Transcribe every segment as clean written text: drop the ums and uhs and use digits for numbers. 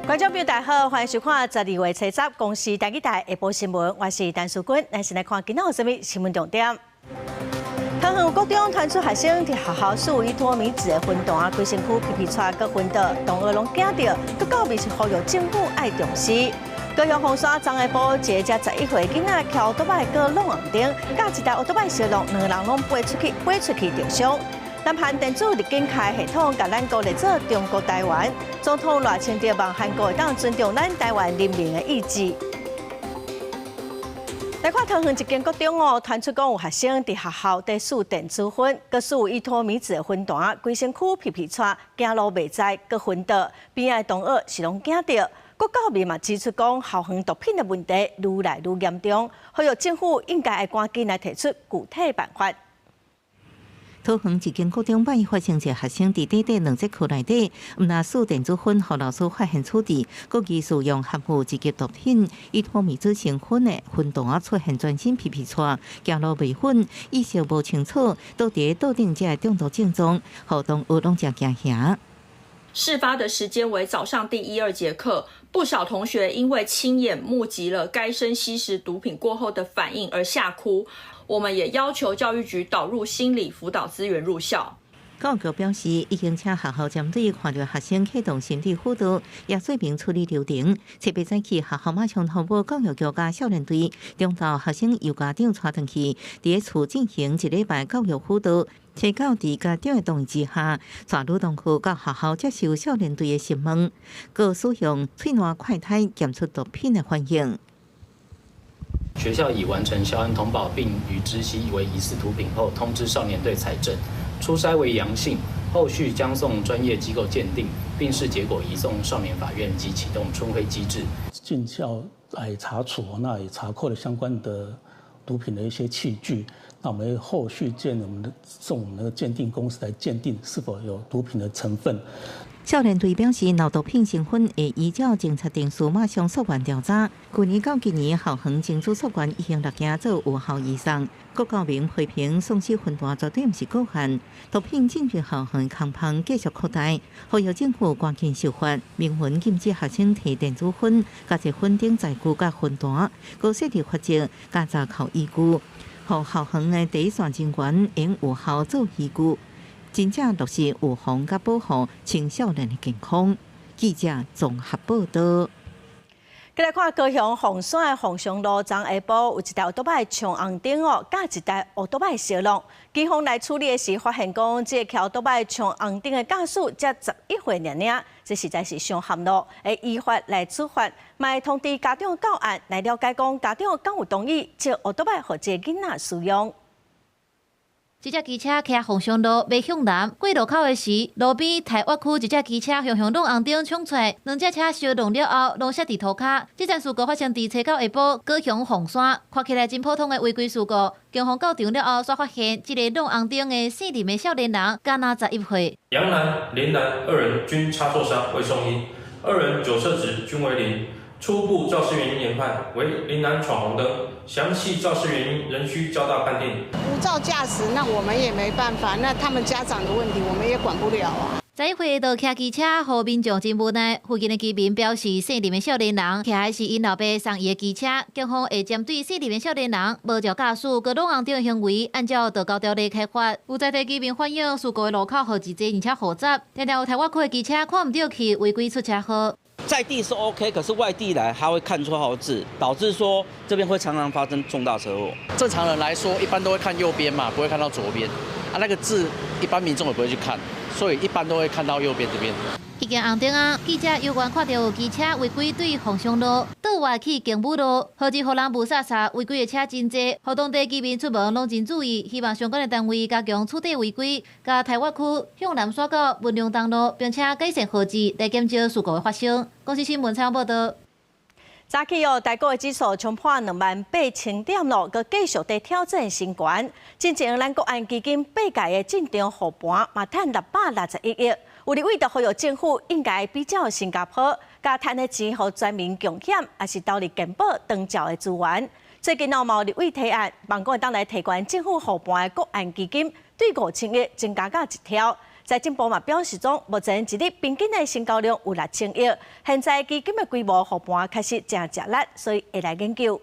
观众朋友大家好，欢迎收看12月7日公视台语台下晡新闻，我是陈淑君，咱先来看今仔有啥物新闻重点。桃园国中传出学生伫学校肆意拖米子的运动啊，规身躯皮皮擦，搁昏倒，同学拢惊到，搁到面是呼吁政府爱重视。高雄凤山昨下晡，一个才11岁囡仔骑奥多摆过弄红灯，甲一台奥多摆相撞，两个人拢飞出去重伤。南韩电子入境卡系统，甲咱国列做中国台湾。总统赖清德望韩国会当尊重咱台湾人民的意志。来看桃园一间国中哦，传出讲有学生伫学校伫试电子烟，佮肆意拖米子的粉弹，规身躯皮皮擦，走路袂知，佮昏倒，边仔同学是拢惊到。国教面嘛指出讲，校园毒品的问题愈来愈严重，呼吁政府应该赶紧来提出具体办法。桃园一间国中摆发生一个学生伫短短2节课内底，毋但试电子烟，互老师发现处置，佮疑使用含有一级毒品，以拖米子成分的粉弹出现全身皮皮擦，走路袂稳，意识无清楚，倒伫倒顶这中毒症状，互同学拢真惊吓。事发的时间为早上第1、2节课，不少同学因为亲眼目击了该生吸食毒品过后的反应而吓哭。我们也要求教育局导入心理辅导资源入校。教育局表示，已经请学校针对看到学生启动心理辅导，也说明处理流程。7月早起，学校马上通报教育局甲少年队，中昼学生由家长带转去，伫厝进行1礼拜教育辅导。车教伫家长的同意之下，带女同学到学校接受少年队的询问，各使用喙瘾快胎检出毒品的反应。学校已完成校安通报，并于知悉为疑似毒品后，通知少年队采证，初筛为阳性，后续将送专业机构鉴定，并视结果移送少年法院及启动春晖机制。进校来查处，那也查扣了相关的毒品的一些器具。那我们后续送我们的鉴定公司来鉴定是否有毒品的成分。少年队表示，若毒品成分会依照警察定数马上溯源调查。去年到今年，校园警署溯源已经6件做有效以上。国教明批评丧失分弹绝对不是过限，毒品进入校园的空棚继续扩大，呼吁政府赶紧修法，明文禁止学生提电子烟、加在粉顶载具甲分弹，高设立法则加查考依据，互校园的第一线人员用有效做依据。真正落实预防甲保护青少年的健康。记者综合报道。再来看高雄凤山的凤翔路，昨下晡有一台奥多摆冲红灯哦，甲一台奥多摆相撞。警方来处理的时，发现讲这个骑奥多摆冲红灯的驾驶才11岁尔，这实在是伤含咯，会依法来处罚。卖通知家长到案来了解讲，家长敢有同意借奥多摆互这囡仔使用。一只机车骑凤翔路要向南过路口的时，路边台湾区一只机车向弄红灯冲出来，2只车相撞了后，拢摔伫涂骹。这件事故发生伫车到下晡，高雄凤山，看起来真普通的违规事故。警方到场了后，才发现这个弄红灯的姓林的少年人，敢若11岁。杨男、林男2人均擦挫伤，未送医，2人酒测值均为0。初步肇事原因研判为林男闯红灯，详细肇事原因仍需交大判定。无照驾驶，那我们也没办法，那他们家长的问题我们也管不了啊。11岁就骑机车，互民众真无奈。附近的居民表示，姓林的少年人骑的是因老爸送伊的机车，警方会针对姓林的少年人无照驾驶、过弄红灯的行为，按照道交条例开罚。有在地居民反映，事故的路口号志济而且复杂，常常有台湾区的机车看唔到去违规出车祸。在地是 OK， 可是外地来他会看错号志，导致说这边会常常发生重大车祸。正常人来说，一般都会看右边嘛，不会看到左边。那个字一般民众也不会去看，所以一般都会看到右边这边。迄间红灯啊，记者有缘看到有机车违规对凤翔路倒外去经武路，导致互人无煞煞违规的车真多，互当地居民出门拢真注意，希望相关的单位加强处理违规，甲台湾区向南刷到文良东路，并且改善号志来减少事故的发生。公司新闻采访报道。早起哦，台股的指数冲破28000点咯，佮继续在挑战新高。之前咱国安基金八届的进场护盘嘛，赚661亿。有立委就呼吁政府应该比较新加坡，甲赚的钱互全民共享，也是投入健保长照的资源。最近有立委提案，望讲会当来提悬政府护盘的国安基金，对5000亿增加到1条。财政部嘛表示讲，目前一日平均的成交量有6000亿，现在基金的规模后盘开始正食力，所以会来研究。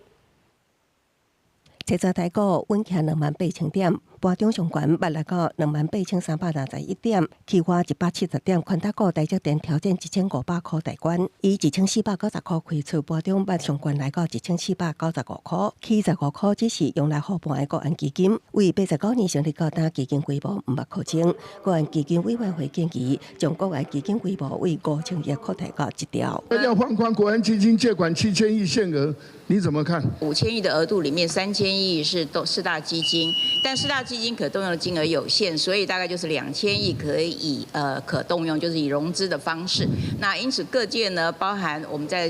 这早台股稳徛28000点，盘中上悬捌来到28361点，期货170点，宽达股台积电挑战1500块大关，以1490块开出，盘中捌上悬来到1495块，起15块只是用来护盘的个人基金，为89年成立到单基金规模500块钱，个人基金委员会建议将个人基金规模为5000亿扩大到1兆。要放宽国安基金借款7000亿限额，你怎么看？5000亿的额度里面，3000亿是四大基金，但四大基金可动用的金额有限，所以大概就是2000亿可以可动用，就是以融资的方式。那因此各界呢，包含我们在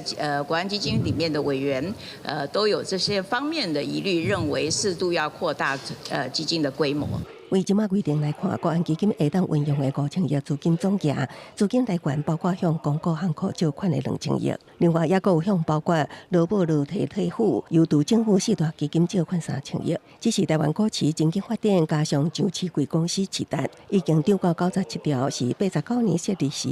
国安基金里面的委员，都有这些方面的疑虑，认为适度要扩大基金的规模。为即马规定来看，个人基金会当运用的5000亿资金总额，资金来源包括向公股行库借款的2000亿，另外也有向包括劳保劳退退户、由独政府4大基金借款3000亿。这是台湾股市经济发展加上上市贵公司市值已经涨到97条，是89年设立时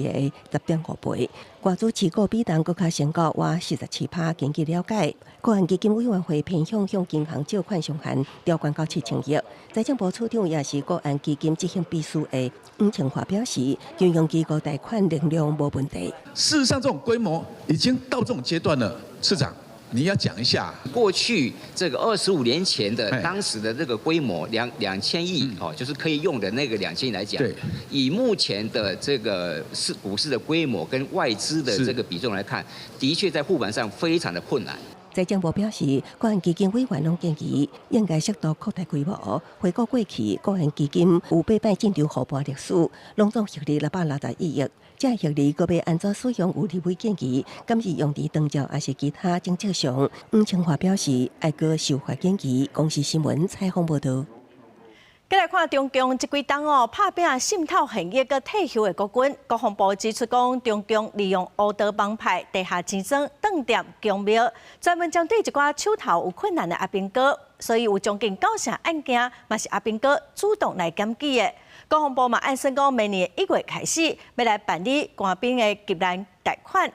的10.5倍。外资持股比重更加升到47%。根据了解，个人基金委员会偏向向银行借款上限调高到7000亿。财政部处长也是个人基金执行秘书的吴清华表示，金融机构贷款能量无问题。事实上，这种规模已经到这种阶段了，市长。你要讲一下过去这个25年前的当时的这个规模2000亿哦，就是可以用的那个2000亿来讲，以目前的这个股市的规模跟外资的这个比重来看，的确在护盘上非常的困难。财政部表示，个人基金委员拢建议应该适度扩大规模，回顾过去个人基金有8摆进场护盘历史，拢总获利661亿。这获利个别安怎使用有立委建议，敢是用伫长照还是其他政策上？吴清华表示，爱个受法建议。公司新闻采访报道。再来看中共这几档拍拼渗透现役个退休的国军，国防部指出讲，中共利用乌道帮派地下钱庄断点公庙，专门针对一寡手头有困难的阿兵哥，所以有将近90成案件嘛是阿兵哥主动来检举的。国防部嘛按算讲，明年1月开始要来办理官兵的急难贷款。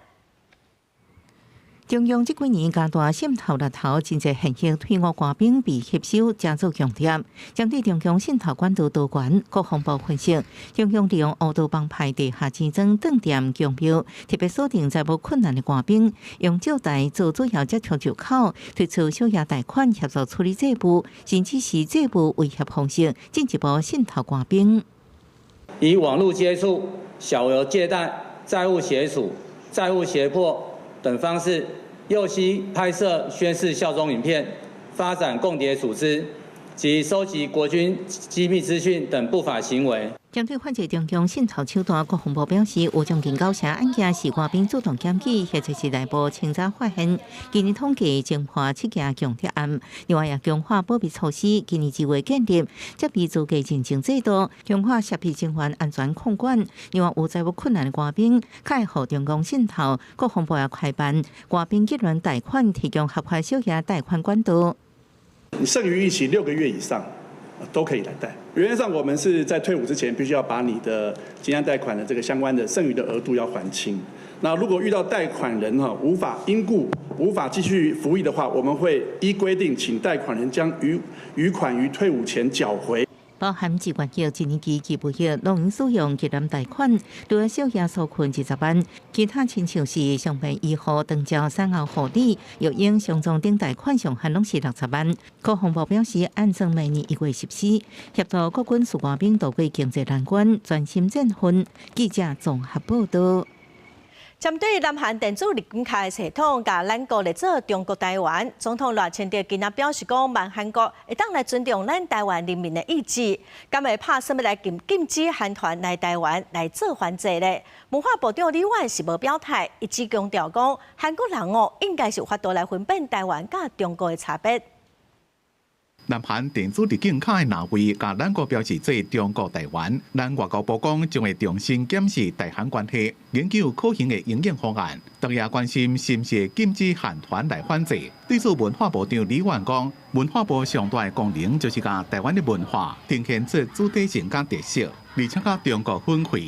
中央这几年加大渗透力头，真侪现役退伍官兵被吸收，加做强点。针对中共渗透管道多元，国防部分析，中共利用乌道帮派地下钱庄断点强标，特别锁定在无困难的官兵，用借贷做主要接触入口，推出小额贷款协助处理债务，甚至是债务威胁方式，进一步渗透官兵。以网络接触、小额借贷、债务协助、债务胁迫等方式，诱欺拍摄宣示效忠影片，发展共谍组织及收集国军机密资讯等不法行为。针对反击中共渗透手段，国防部表示，有将近90成案件是官兵主动检举，或者是内部清查发现。今年统计侦破7件强盗案，另外也强化保密措施。今年2月建立接备资格认证制度，强化设备情况安全控管。另外有债务困难的官兵，介护中共渗透，国防部也开办官兵急难贷款，提供合法小额贷款管道。你剩余逾期6个月以上，都可以来贷。原则上，我们是在退伍之前，必须要把你的急难贷款的这个相关的剩余的额度要还清。那如果遇到贷款人无法因故无法继续服役的话，我们会依规定请贷款人将余款于退伍前缴回。包含自愿役、1年期、基本役，拢用使用急难贷款，除了小额纾困20万，其他亲像是上病医护、长照、产后护理、育婴、伤重等贷款上限拢是60万。国防部表示，按照明年1月14，协助国军士官兵渡过经济难关，专心振奋。记者综合报道。针对南韩电子入境卡系统，甲咱国来做中国台湾，总统赖清德今仔表示讲，望韩国会当来尊重咱台湾人民的意志，敢会拍什么来禁止韩团来台湾来做还债咧？文化部长李婉是无表态，一直强调讲，韩国人应该是有法度来分辨台湾甲中国的差别。南韩电子入境卡的纳位，甲咱国表示对中国台湾，咱外交部讲将会重新检视台韩关系，研究可行的应用方案。大家关心是不是禁止韩团来反制？对此，文化部长李元讲，文化部上大的功能就是将台湾的文化呈现出主体性甲特色，而且甲中国分开。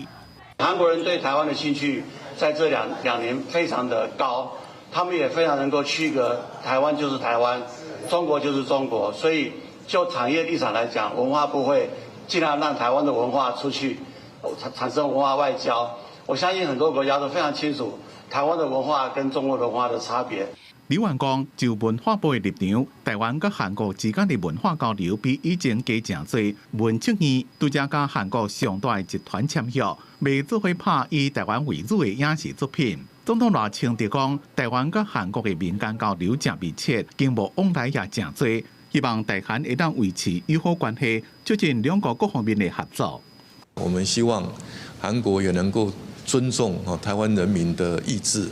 韩国人对台湾的兴趣在这两年非常的高，他们也非常能够区隔台湾就是台湾。中国就是中国，所以就产业立场来讲，文化部会尽量让台湾的文化出去，产生文化外交。我相信很多国家都非常清楚台湾的文化跟中国文化的差别。李元讲，就文化部的立场，台湾甲韩国之间的文化交流比以前加真多。文青院拄则甲韩国上大的集团签约，未做伙拍以台湾为主的影视作品。总统赖清德讲，台湾甲韩国的民间交流真密切，经贸往来也真多，希望台韩会当维持友好关系，促进两国各方面的合作。我们希望韩国也能够尊重台湾人民的意志，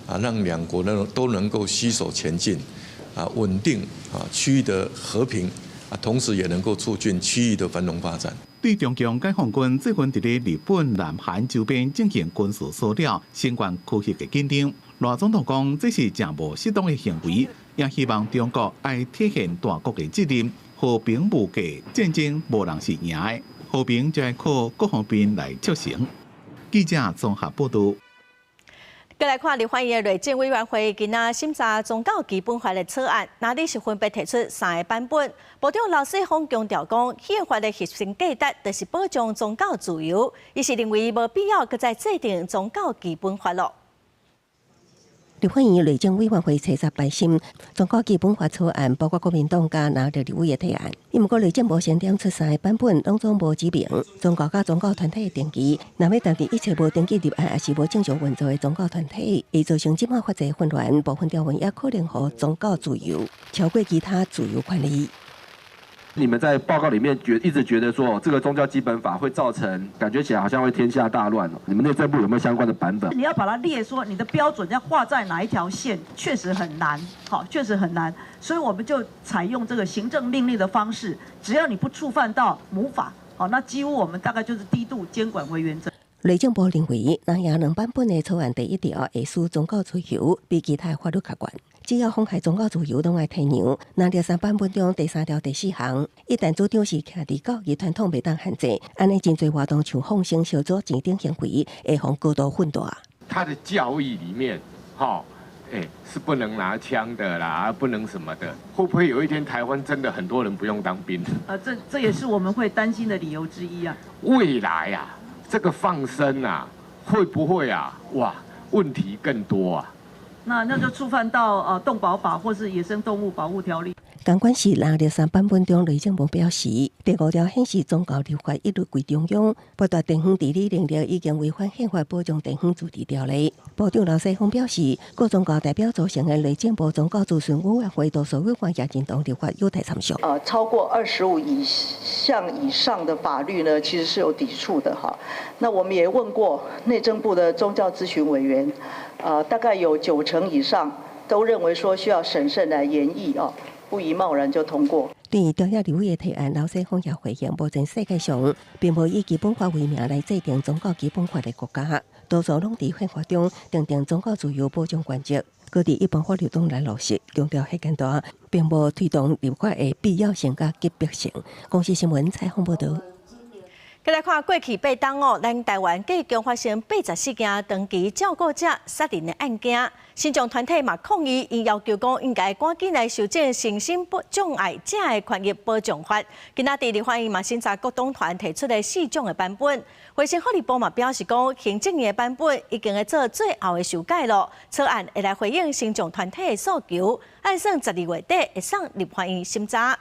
让两国都能够携手前进，稳定区域的和平，同时也能够促进区域的繁荣发展。对中共解放军最近伫日本、南韩周边进行军事骚扰、相关区域的紧张，赖总统讲这是正无适当的行为，也希望中国爱体现大国的责任，和平无价，战争无人是赢的，和平就要靠各方面来促成。记者综合报道。再来看立法院的内政委员会今仔审查宗教基本法的草案，那里是分别提出3个版本。部长刘世峰强调讲，宪法的核心价值就是保障宗教自由，伊是认为无必要搁再制定宗教基本法了。立法院内政委员会查办审宗教基本法草案，包括国民党加拿立委的提案。因不过内政部先点出3个版本，拢总无指明宗教甲宗教团体的定义。若要担任一切无登记立案也是无正常运作的宗教团体，会造成即马法制混乱，部分条文也可能互宗教自由超过其他自由权利。你们在报告里面一直觉得说这个宗教基本法会造成感觉起来好像会天下大乱哦。你们内政部有没有相关的版本？你要把它列说你的标准要画在哪一条线，确实很难，好，确实很难。所以我们就采用这个行政命令的方式，只要你不触犯到母法，好，那几乎我们大概就是低度监管为原则。内政部认为，南亚2版本的草案第1条会使宗教自由比其他法律较悬。只要妨害宗教自由，拢爱退让。那条3版本中第3条第4项，一旦主张是徛伫教义传统，袂当限制，安尼真侪活动像放生、小组、钱丁行为，会互高度混大。他的教义里面，是不能拿枪的啦，不能什么的。会不会有一天台湾真的很多人不用当兵？这也是我们会担心的理由之一啊。未来啊，这个放生啊，会不会啊？哇，问题更多啊。那就触犯到动保法或是野生动物保护条例。相关是拿了3版本中内政部表示，第5条显示宗教立法一律归中央，剥夺地方治理能力已经违反宪法保障地方自治条例。部长刘世峰表示，各宗教代表组成的内政部宗教咨询委员会多数委员也认同立法有待参详。超过25项以上的法律呢，其实是有抵触的哈。那我们也问过内政部的宗教咨询委员，大概有90%以上都认为说需要审慎来研议哦。不宜贸然就通过。对于调查立委的提案，刘世峰也回应，目前世界上并无以基本法为名来制定宗教基本法的国家，多数拢伫宪法中订定宗教自由保障原则，各地一般法律中来落实，强调迄阶段并无推动立法的必要性甲急迫性。公司新闻采访报道。再来看过去8档哦，咱台湾计共发生84件长期照顾者杀人的案件。新疆团体嘛抗议，因要求讲应该赶紧来修正身心障碍者的权益保障法。今仔日立法院嘛审查各党团提出的4种的版本。卫生福利部嘛表示讲，行政院的版本已经会做最后的修改了。草案会来回应新疆团体的诉求，按算12月底会上立法院审查。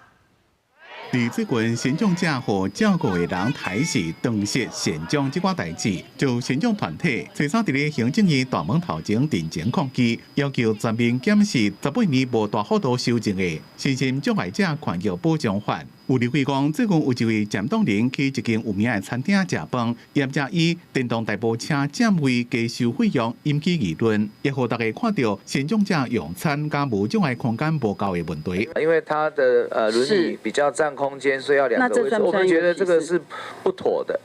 伫最近新疆者和照顾的人抬死、断失现状这款代志，就新疆团体最早伫咧行政院大门头前定情抗议，要求全面检视18年无大幅度修正的身心障碍者权益保障法。有立委讲，最近有一位占当人去一间有名的餐厅食饭，业者以电动大埔车占位加收费用引起议论，也互大家看到现场者用餐甲无障碍空间无够的问题。因为它的轮椅比较占空间，所以要2个位置，我们觉得这个是不妥的。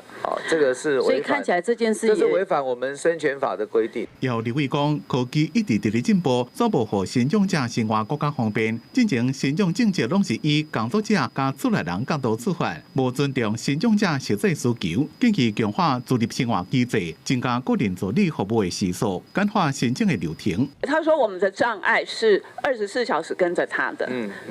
这个是违反，所以看起来这件事这是违反我们生权法的规定。有立委讲，科技一直在进步，逐步互身障者生活更加方便。进前身障政策拢是以工作者加出来人角度出发，无尊重身障者实际需求，建议强化自立生活机制，增加个人助理服务的时数，简化申请的流程。他说我们的障碍是24小时跟着他的，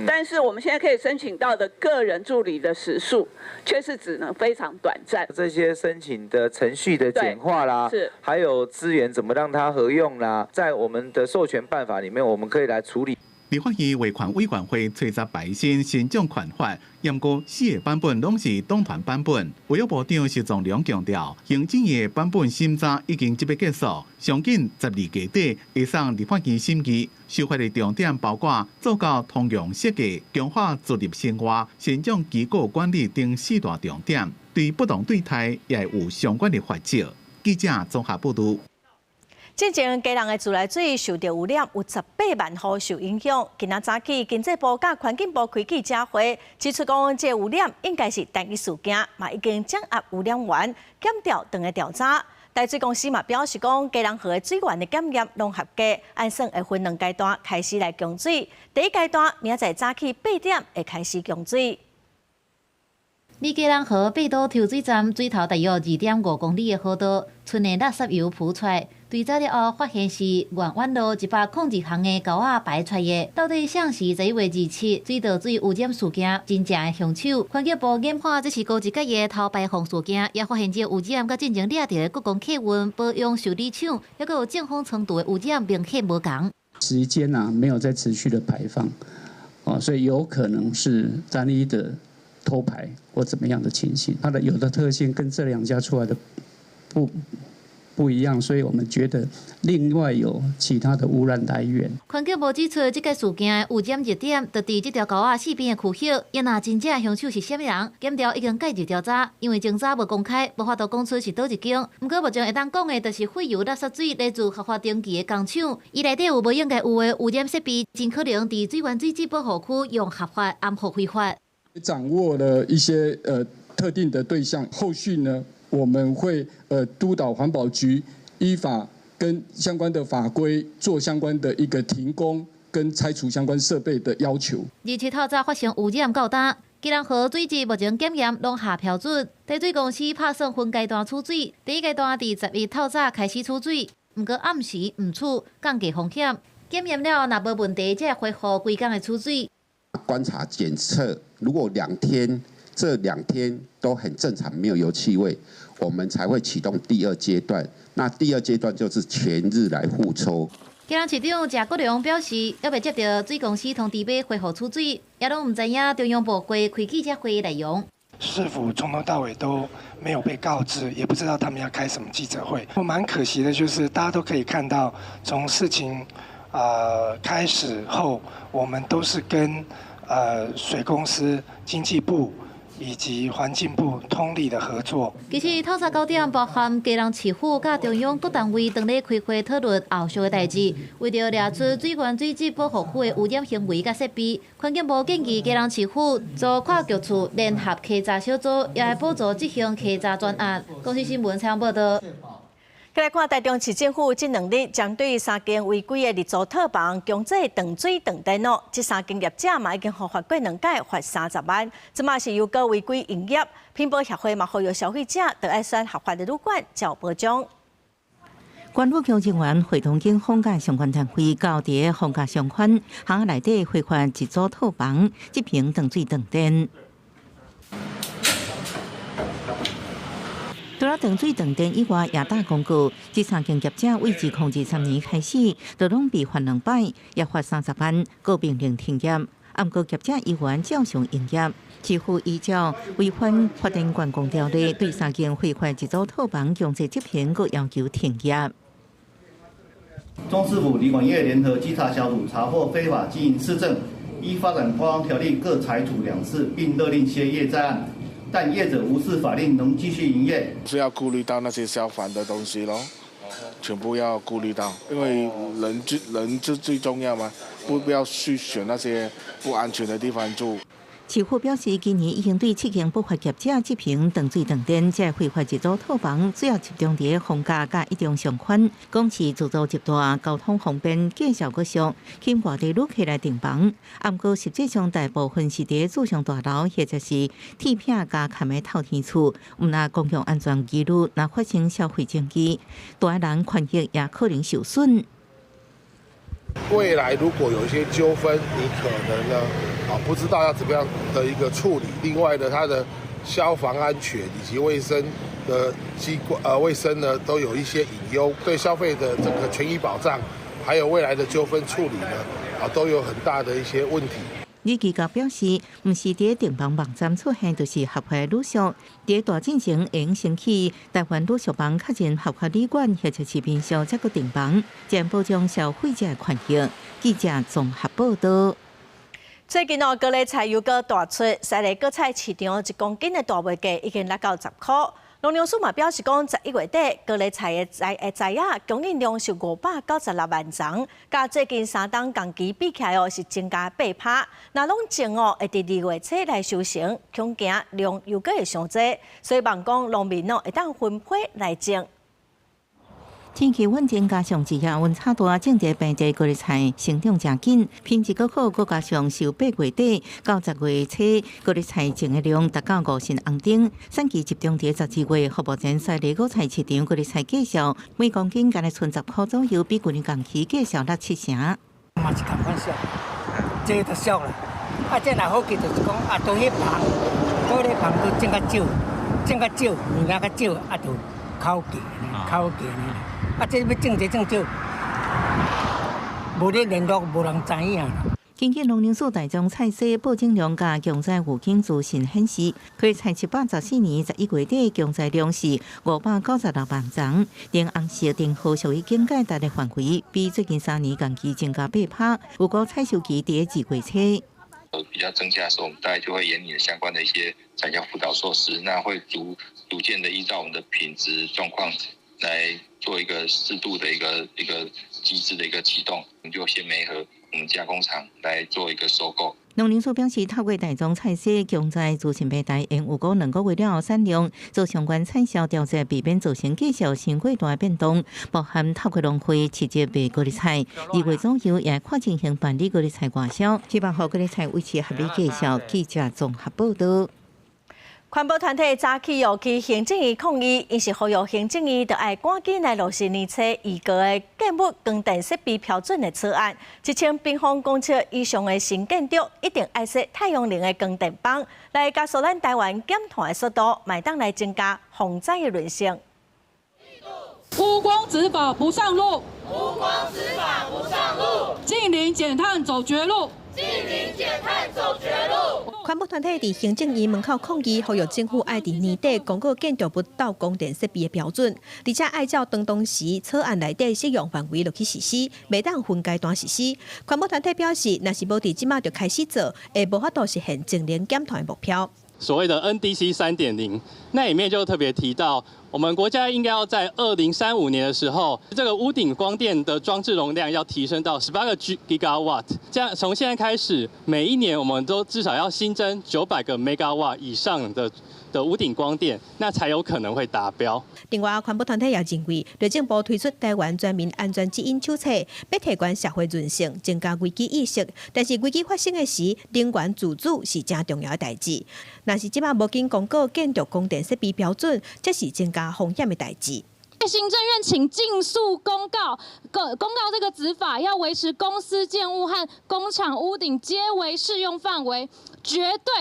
但是我们现在可以申请到的个人助理的时数，却是只能非常短暂。这些申请的程序的简化啦，还有资源怎么让它合用啦，在我们的授权办法里面，我们可以来处理。立法院维权委员会催查白新新种权法，验过4个版本拢是党团版本。卫生部长石崇良强调，行政院的版本审查已经即要结束，上紧12月底会送立法院审议。修法的重点包括做到通用设计、强化自立生活、身障机构管理等4大重点。对不同对待也有相关的法则。记者综合报道。之前基隆的自来水受到污染，有18万户受影响。今仔早起，经济部甲环境部开记者会，指出讲这污染应该是单一事件，嘛已经掌握污染源，检调等个调查。台水公司嘛表示讲，基隆河的水源的检验拢合格，按算会分2阶段开始来供水。第一阶段明仔早起8点会开始供水。离基隆河北都抽水站水头大约2.5公里的河道，村的垃圾油浮出来。对查了后，发现是沿湾路102项的沟仔排出的。到底啥是11月27水道水污染事件真正的凶手？环境部研判这是高级企业偷排放事件，也发现这污染甲进前掠到的国光客运保养修理厂，也有正风程度的污染明显无同。时间没有在持续的排放，所以有可能是单一的偷排或怎么样的情形。它的有的特性跟这2家出来的不一样，所以我们觉得另外有其他的污染来源。环境部指出，这个事件的污染热点就伫这条沟仔4边的区域，也若真正凶手是什么人，检调已经介入调查，因为侦查无公开，无法度讲出是倒一间。不过目前会当讲的，就是废油垃圾水来自合法登记的工厂，伊内底有无应该有的污染设备，真可能伫水源水质保护区用合法暗或非法。掌握了一些特定的对象，后续呢？我们会督导环保局依法跟相关的法规做相关的一个停工跟拆除相关设备的要求。27透早发生污染较大，基隆河水质目前检验拢下标准。台水公司拍算分阶段取水，第一阶段伫11透早开始取水，不过暗时唔取，降低风险。检验了若无问题，才恢复规工的取水。观察检测，如果这2天都很正常，没有油气味，我们才会启动第2阶段。那第2阶段就是全日来互抽。基隆市长谢国良表示，还未接到水公司通知要恢复取水，也拢唔知影中央部会开记者会的内容。市府从头到尾都没有被告知，也不知道他们要开什么记者会。我蛮可惜的，就是大家都可以看到，从事情开始后，我们都是跟水公司、经济部以及环境部通力的合作。其实透早9点，包含基隆市府甲中央各单位当咧开会讨论后续的代志，为着抓出水源水质保护区的污染行为甲设备，环境部建议基隆市府组跨局处联合稽查小组，也来补助这项稽查专案。公司新闻采访报道。再来看台中市政府这2日将对3间违规的日租套房强制断水断电哦，这3间业者嘛已经互罚过2届，罚30万。这嘛是由个违规营业，品保协会嘛呼吁消费者都要选合法的旅馆照保障。关务局人员会同警方甲相关单位交伫放假相关巷内底回还日租套房，执行断水断电。除了断水断电以外，也大公告，这3间业者为自2023年开始，就拢被罚2摆，也罚30万，个命令停业。暗过业者依然照常营业。市府依照违反发电管控条例，对3间毁坏日租套房强制执行，各要求停业。中市府离管业联合稽查小组查获非法经营市政依发展观光条例各裁处2次，并勒令歇业在案。但业者无视法令，能继续营业。是要顾虑到那些消防的东西咯，全部要顾虑到，因为人就最重要嘛，不要去选那些不安全的地方住。市府表示，今年已经对7间不法业者执行断水断电，这非法入租套房主要集中伫房价甲一中上款，讲是自租集大，交通方便，价效阁俗，吸外地旅客来订房。不过实际上大部分是伫住上大楼或者是铁片加嵌的透天厝，那公共安全疑虑，若发生消费争议，大人权益也可能受损。未来如果有一些纠纷，你可能呢不知道要怎么样的一个处理。另外呢，它的消防安全以及卫生的卫生呢都有一些隐忧，对消费的整个权益保障，还有未来的纠纷处理呢都有很大的一些问题。李基高表示，唔是伫订房网站出现就是合法旅宿，伫大进程已经升起，台湾旅宿房较真合法旅馆或者是民宿才个订房，将保障消费者权益。记者综合报道。最近高丽菜又搁大出，西丽果菜市场1公斤的大卖价已经落到10块。农粮署嘛表示讲，11月底高丽菜的摘亚供应量是596万丛，甲最近3档同期比起来是增加8%。那拢前会伫2月初来收成，恐惊量又搁会上济，所以望讲农民会当分批来种。天气稳定，加上一夜温差大，种植平地高丽菜成长真紧，品质阁好，加上受8月底到10月初高丽菜种的量达到50垩顶，产期集中伫12月。目前西丽果菜市场高丽菜价销每公斤干来剩10块左右，比去年同期价销了7成。嘛是同款俗，这就俗啦。这若好去就是讲都迄棚，都咧棚都种较少，物件较少，就口价呢。这要种这种少，无咧联络，无人知影。根据农粮署大宗菜市报种量甲强摘有经资讯显示，高丽菜714年11月底强摘量是596万丛，连红色灯号属于警戒达的范围，比最近3年同期增加8%。不过采收期伫2月初。比较增加的时候，我们大概就会研拟相关的一些产销辅导措施，那会逐渐的依照我们的品质状况来做一个适度的一个机制的一个启动，我们就先媒合我们加工厂来做一个收购。农粮署表示，透过大宗菜市强摘资讯平台，因有过2个月了后产量做相关产销调查，避免造成价销新过大变动，包含透过农会直接卖高丽菜，2月左右也看进行办理高丽菜外销，希望让高丽菜维持合理价销。记者综合报道。环保团体早起去行政院抗议，因是呼吁行政院要赶紧来落实年初预告的建物光电设备标准的草案，1000平方公尺以上的新建筑一定要设太阳能的光电板，来加速咱台湾减碳的速度，卖当来增加防灾的韧性。污光执法不上路，净零减碳走绝路。环保团体伫行政院门口抗议，呼吁政府爱伫年底公告建筑物到供电设备的标准，而且爱照当时草案内底适用范围落去实施，袂当分阶段实施。环保团体表示，若是无伫即马就开始做，会无法度实现净零减碳的目标。所谓的 NDC 3.0，那里面就特别提到，我们国家应该要在2035年的时候，这个屋顶光电的装置容量要提升到18个 gigawatt， 这样从现在开始，每一年我们都至少要新增900个 megawatt 以上的屋顶光电，那才有可能会达标。另外，环保团体也认为，内政部推出台湾全民安全指引手册，要提高社会韧性，增加危机意识。但是危机发生的时，能源自主是真重要的代志。若是即马无经公告建筑供电设备标准，这是增加风险的代志。行政院请尽速公告这个执法，要维持公司建物和工厂屋顶皆为适用范围。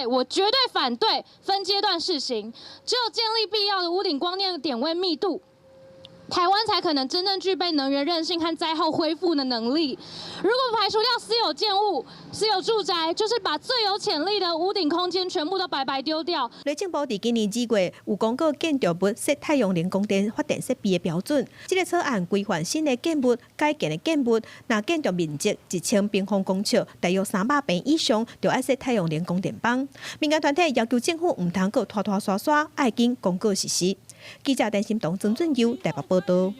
我绝对反对分阶段试行，只有建立必要的屋顶光电点位密度，台湾才可能真正具备能源韧性和灾后恢复的能力。如果排除掉私有建物、私有住宅，就是把最有潜力的屋顶空间全部都白白丢掉。内政部伫今年2月有公告建筑物设太阳能供电发电设备的标准，这个草案规范新的建物、改建的建物，若建筑面积1000平方公尺，大约300平以上，就要设太阳能供电棒。民间团体要求政府唔通阁拖拖刷刷，爱紧公告实施。记者陈心彤、曾俊佑台北报道。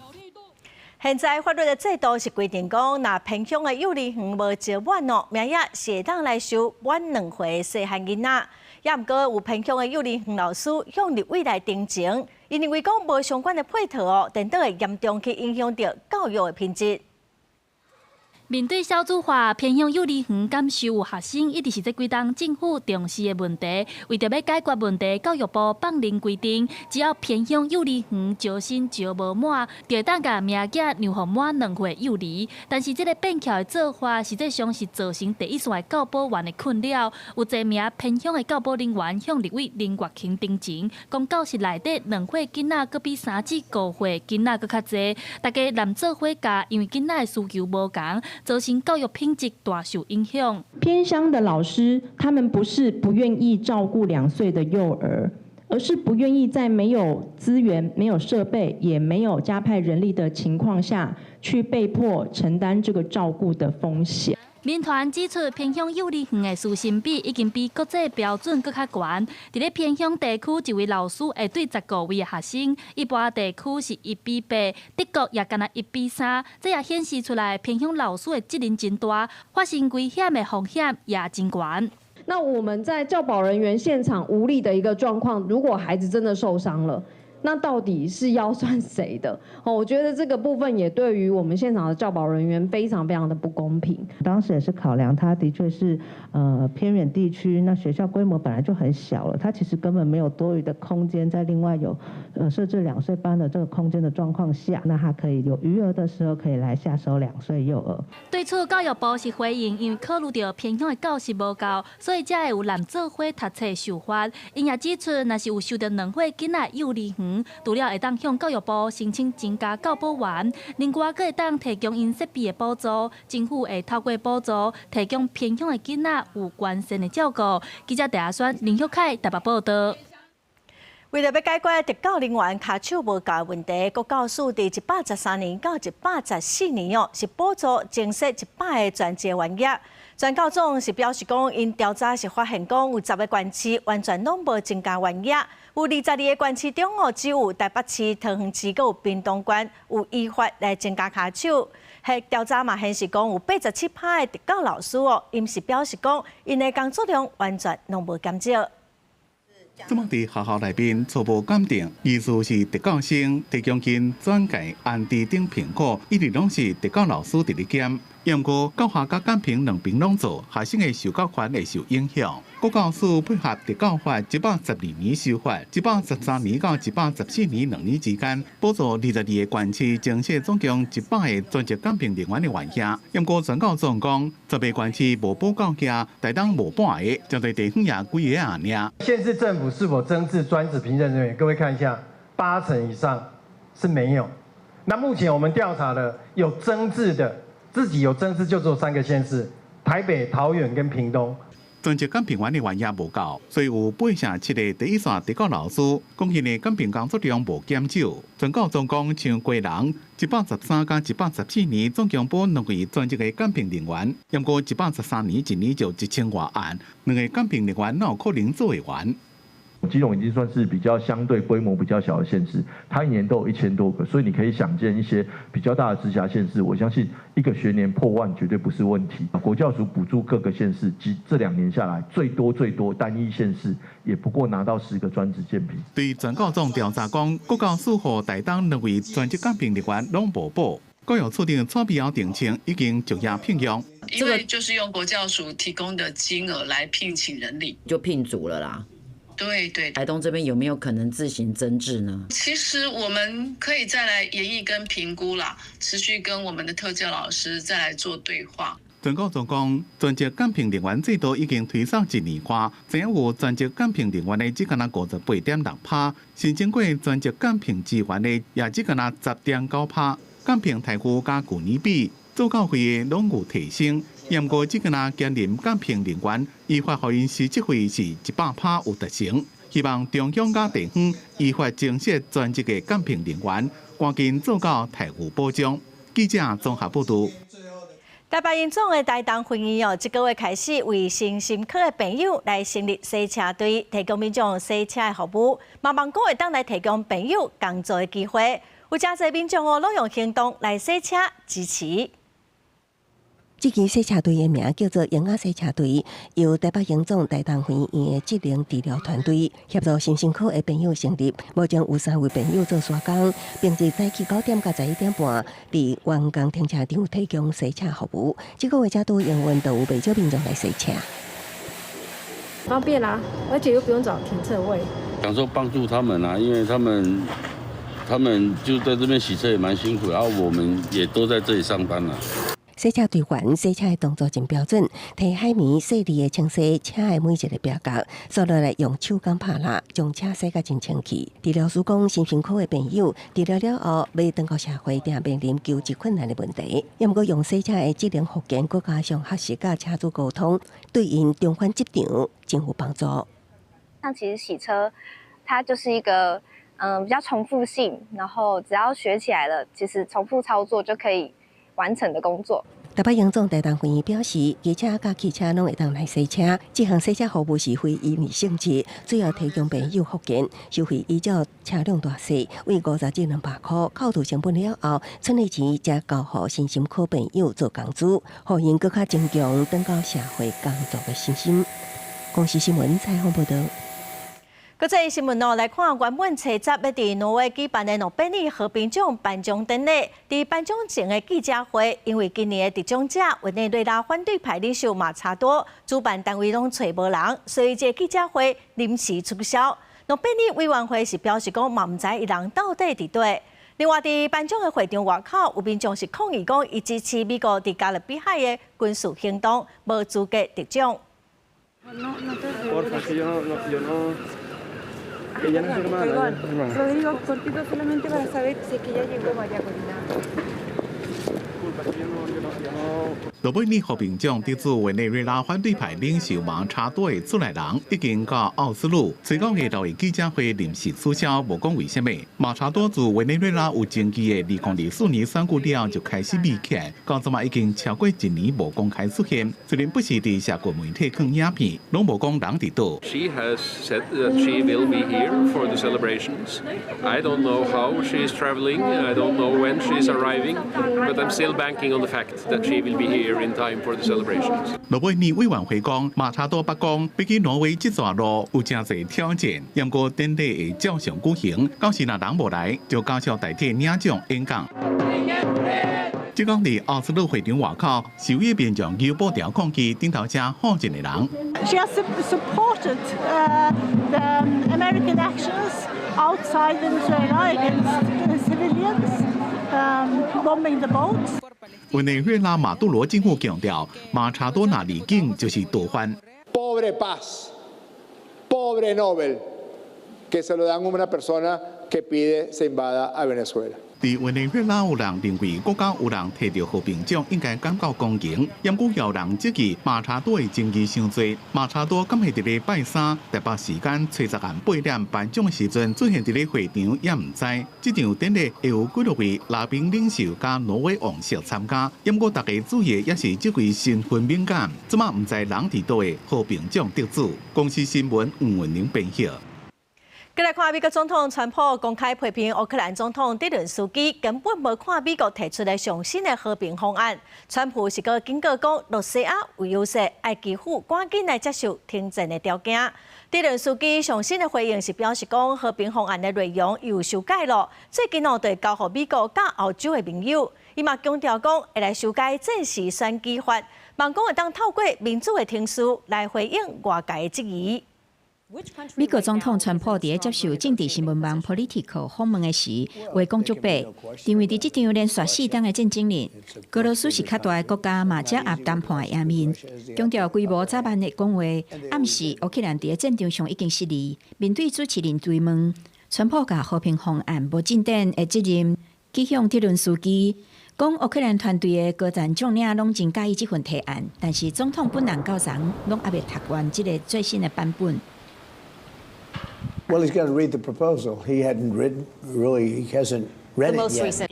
现在法律的制度是规定讲，若偏乡的幼儿园无招满哦，明仔是会当来收满2岁的细汉囡仔。也毋过有偏乡的幼儿园老师向立委来定情，因认为讲无相关的配套哦，等等会严重去影响到教育的品质。面对少子化，偏向幼儿园减收有学生，一直是这几档政府重视的问题。为着要解决问题，教育部放令规定，只要偏向幼儿园招生招无满，就会当甲名额让互满2岁幼儿。但是这个变巧的做法，实际上是造成第一线的教保员的困扰。有侪名偏向的教保人员向立委林月卿定情，讲教室内底2岁囡仔，佮比3至5岁囡仔佮较侪，大家难做伙教，因为囡仔的需求无同。造成教育品质大受影响。偏乡的老师，他们不是不愿意照顾2岁的幼儿，而是不愿意在没有资源、没有设备、也没有加派人力的情况下，去被迫承担这个照顾的风险。民团指出，偏乡幼儿园的师生比已经比国际标准更较悬。伫咧偏乡地区，一位老师会对15位的学生，一般地区是1比8，德国也干那1比3。这也显示出来，偏乡老师的责任真大，发生危险的风险也真悬。那我们在教保人员现场无力的一个状况，如果孩子真的受伤了，那到底是要算谁的？我觉得这个部分也对于我们现场的教保人员非常非常的不公平。当时也是考量，它的确是偏远地区，那学校规模本来就很小了，它其实根本没有多余的空间，在另外有设置2岁班的这个空间的状况下，那它可以有余额的时候可以来下收2岁幼儿。对此，教育部是回应，因为考虑到偏乡的教室无够，所以才会有难做伙读册受罚。因也指出，若是有收到2岁囡仔幼儿园，除了会当向教育部申请增加教保员，另外佫会当提供因设备的补助，政府会透过补助提供偏乡的囡仔有完善的照顾。记者陈阿轩、林秀凯台北报道。为了要解决特教人员卡手无够的问题，国教署伫113年到114年是补助增设100个专职员额。专教总是表示讲，因调查是发现讲有10个县市完全拢无增加员额，有22个县市中只有台北市、桃园市佮有屏东县有依法来增加卡手。迄调查嘛显示讲有87%的特教老师因是表示讲，因的工作量完全拢无减少。这么伫学校内面初步鉴定，意思是特教生提供经转介安置等评估，一直拢是特教老师伫咧检。不过，教学甲监评两边拢做，学生的受教权会受影响。国教署配合特教法112年修法，113年到114年2年之间，补助22个县市增设总共100个专职监评人员的员额。不过，专教总讲，10个县市无补到额，大当无半个，针对地方也几个案例。县市政府是否增置专职评审人员？各位看一下，80%以上是没有。那目前我们调查的有增置的。自己有增置就只有3个县市：台北、桃园跟屏东。专职监评员的员额无够，所以有87个第一线特教老师，讲因的监评工作量无减少。专教总共像贵人113到114年总共补2位专职的监评人员，不过113年一年就1000多案，2个监评人员哪有可能做会完？基隆已经算是比较相对规模比较小的县市，它1年都有1000多个，所以你可以想见一些比较大的直辖县市，我相信一个学年破万绝对不是问题。国教署补助各个县市，这2年下来，最多单一县市也不过拿到10个专职监评。对专教总调查讲，国教署和台东2位专职监评人员拢无补，教育处长蔡必尧定情已经就业聘用。因为就是用国教署提供的金额来聘请人力，就聘足了啦。对，台东这边有没有可能自行增置呢？其实我们可以再来研议跟评估啦，持续跟我们的特教老师再来做对话。全国总讲，专职检评人员制度已经推送1年多，只有专职检评人员的只敢58.6%，新增过专职检评职员的也只敢10.9%。检评台股甲去年比，做到会的拢有提升。不过只敢兼任检评人员，依法互因实际会是100%有达成。希望中央甲地方依法正式专职的检评人员，赶紧做到台股保障。记者综合报道。台北营总的台东会议这个月开始为新心科的朋友来成立洗车队，提供民众洗车的服务。希望各会当来提供朋友工作的机会，有真侪民众拢用行动来洗车支持。这支洗车队的名叫做婴仔洗车队，由台北营总台东会医院的职能治疗团队协助心身科的朋友成立，目前有3位朋友做沙工，并自早起9点到11点半，伫员工停车场提供洗车服务。这个月才都营运，都有不少民众来洗车。方便啦，而且又不用找停车位。想说帮助他们啊，因为他们就在这边洗车也蛮辛苦，然后我们也都在这里上班了。洗车队员洗车的动作真标准，摕海绵细腻的清洗车的每一个表格，接落来用手工拍蜡，将车洗甲真清气。治疗师讲，心身科的朋友治疗了后，要回到社会，定面临救济困难的问题。也毋过用洗车的智能福建，佮加上学习甲车主沟通，对因重返职场真有帮助。像其实洗车，它就是一个比较重复性，然后只要学起来了，其实重复操作就可以完成的工作。台北营总台东会议表示，机车甲汽车拢会当来洗车，这项洗车服务是非营利性质，主要提供朋友福建，收费依照车辆大小，为50至200块，扣除成本了后，剩的钱才交予身心科朋友做工资，互因更加增强回到社会工作的信心。公视新闻采访报道。国际新闻来看，原本初10要伫挪威举办的诺贝尔和平奖颁奖典礼，伫颁奖前的记者会，因为今年的得奖者委内瑞拉反对派领袖马查多，主办单位拢找无人，所以这记者会临时取消。诺贝尔委员会是表示讲，嘛唔知伊人到底伫对。另外，伫颁奖的会场外口，有民众是抗议讲，伊支持美国伫加勒比海的军事行动，无资格得奖。Que ya no es hermana. Lo digo cortito solamente para saber si es que ya llegó María Corina. 诺贝尔和平奖得主委内瑞拉反对派领袖马查多的出来人已经到奥斯陆，最高下昼的记者会临时取消，无讲为什么。马查多自委内瑞拉有登记的2004年选举了就开始密起，到昨嘛已经超过1年无公开出现。虽然不时伫社群媒体看影片，拢无讲人伫倒。She has said that she will be here for the celebrations. I don't know how she is traveling. I don't know when she is arriving, but I'm still banking on the fact that she will be here in time for the celebrations. 诺贝尔委员会讲，马查多北讲，比起挪威这段路有真侪挑战，不过典礼会照常举行。到时若人无来，就继续代替领奖演讲。即讲伫奥斯陆会场外口，示威民众由布条抗议顶头车好一个人。She has supported the American actions outside Venezuela against civilians, bombing the boats. 委内瑞拉马杜罗政府强调，马查多那离境就是盗犯。Pobre paz, pobre Nobel, que se lo dan a una persona que pide se invada a Venezuela. 伫委内瑞拉有人认为国家有人摕到和平奖应该感到公平，因故有人质疑马查多的争议伤多。马查多敢是伫咧拜三台北时间20晚8点颁奖的时阵出现伫咧会场，也唔知。这场典礼会有几多位来宾领袖加挪威王室参加，因故大家注意也是这位身份敏感，即马唔知人伫倒的和平奖得主。公司新闻吴文玲编辑。再来看美国总统川普公开批评乌克兰总统泽连斯基根本无看美国提出的上新的和平方案。川普是个警告讲，罗西亚有优势，爱基辅赶紧来接受停战的条件。泽连斯基上新的回应是表示讲，和平方案的内容又修改了，最近对交予美国甲欧洲的盟友。伊嘛强调讲，会来修改战时选举法，望讲会当透过民主的程序来回应外界的质疑。美国总统川普伫接受政治新闻网 Politico 访问的时，话讲足白，认为伫这场连续4天的战争里，俄罗斯是较大的国家，嘛掌握谈判的赢面。强调规模早晚的讲话，暗示乌克兰伫战场上已经失利。面对主持人追问，川普甲和平方案无进展的责任寄向泽伦斯基。讲乌克兰团队的高层将领拢真介意这份提案，但是总统本人到昨拢还未读完这个最新的版本。Well, he's got to read the proposal. He hadn't hasn't read it yet.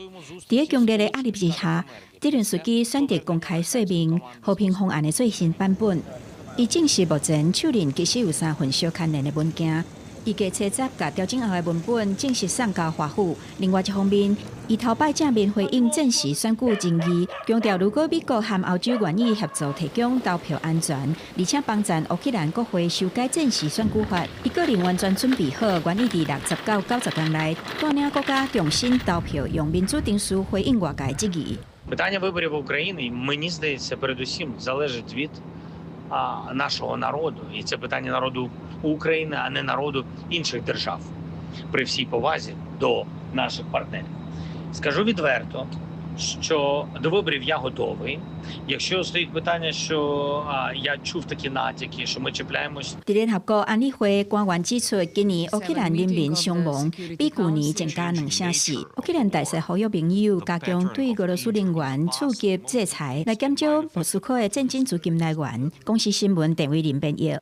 在强烈的压力之下，泽伦斯基选择公开说明和平方案的最新版本。伊证实目前手里其实有3份小牵连的文件。伊加车集甲调整后的文本正式送交华府。另外一方面，伊头摆正面回应证实选举争议，强调如果美国和欧洲愿意协助提供投票安全，而且帮助乌克兰国会修改正式选举法，伊个人完全准备好，愿意伫60到90天内带领国家重新投票，用民主定数回应外界质疑。Питання виборів в Україні, мені здається, передусім залежить від нашого народу. І це питання народу України, а не народу інших держав. При всій повазі до наших партнерів. Скажу відверто, що до виборів я готовий. Якщо стоїть питання, що я чув такі натяки, що ми чіпляємось. 伫聯合國安理會官員指出，今年烏克蘭人民傷亡比去年增加2成4。烏克蘭大使呼籲朋友加強對俄羅斯人員觸及制裁，來減少莫斯科的戰爭資金來源。公司新聞電話林編譯。